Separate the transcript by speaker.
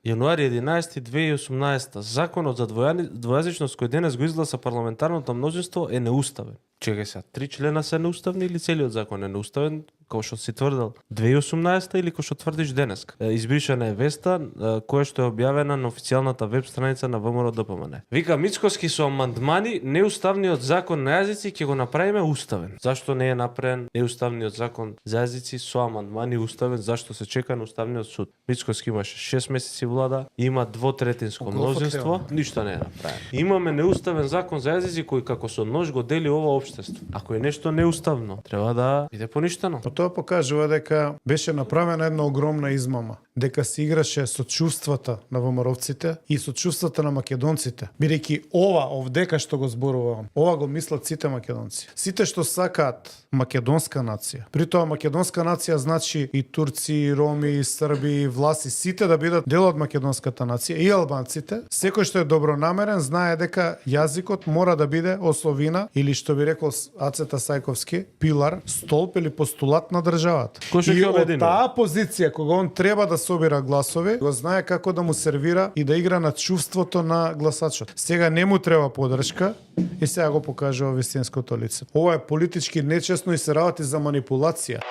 Speaker 1: Јануари 11 2018 законот за двојазичност кој денес го изгласа парламентарното мнозинство е неуставен. Чекај сега, 3 члена се неуставни или целиот закон е неуставен, како што си тврдел 2018 или кој што тврдиш денеска? Избришана е веста која што е објавена на официјалната веб страница на ВМРО ДПМН. Вика Мицкоски со амандмани неуставниот закон на јазици ќе го направиме уставен. Зашто не е направен неуставниот закон за јазици со амандмани уставен? Зашто се чека на уставниот суд? Мицкоски имаше 6 месеци влада, има двотретинско мнозинство, ништо не е направено. Имаме неуставен закон за јазици кој како со нож го дели ова општество. Ако е нешто неуставно, треба да биде поништено.
Speaker 2: Тоа покажува дека беше направена една огромна измама, дека се играше со чувствата на ВМРО-вците и со чувствата на македонците. Бидејќи овдека што го зборувам, ова го мислат сите македонци. Сите што сакаат македонска нација. При тоа македонска нација значи и турци, и роми, и срби, и власи, сите да бидат дел од македонската нација, и албанците. Секој што е добронамерен знае дека јазикот мора да биде основина или што би рекол Ацета Сајковски, пилар, столб или постулат на државата. И од таа позиција кога он треба да собира гласови, го знае како да му сервира и да игра на чувството на гласачот. Сега не му треба поддршка и сега го покажува вистинското лице. Ова е политички нечесно и се работи за манипулација.